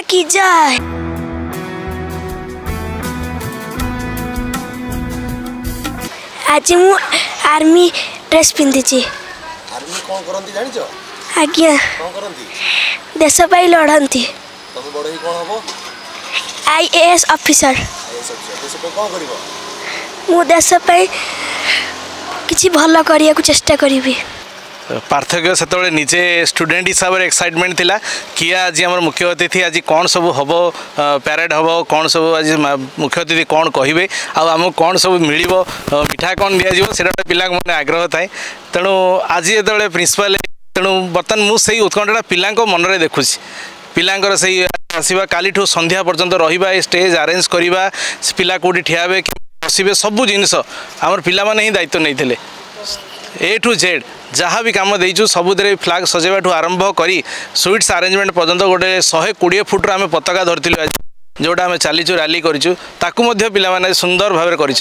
की जय। आज मु आर्मी ड्रेस पिंधिची। आर्मी कोन करंती जानि छ? आज्ञा कोन करंती? देश पाई लड़ती। तमे बड़ ही कोन हबो? IAS officer. आईएएस ऑफिसर देश पे कोन करिवो? मु देश पाई किछि भलो करिया को चेष्टा करिवि। पार्थक्य से निजे स्टूडेंट हिसाब से एक्साइटमेंट थिला कि आज आम मुख्य अतिथि आज कौन सब हम पैरेड हम कौन सब आज मुख्य अतिथि कौन कहे आम कौन सब मिल मिठा कौन दिज्व पिला मन आग्रह थाए तेणु आज जो प्रिंसिपाल तेणु बर्तमान मुझे उत्कंठा पिला मन में देखुची पिलांकर से आसवा काली संध्या पर्यंत रहा स्टेज अरेंज करवा पिला कौटी ठिया बसवे सब जिनस आम पिला ही दायित्व नहीं ए टू जेड जहाँ भी कम देचु सबुदे फ्लाग सजेवा आरंभ करी स्वीट्स अरेंजमेंट पर्यंत गोटे 120 फुट आम पताका धरती जोटा आम चलीचु रैली करूँ ताकू पिला सुंदर भाव कर।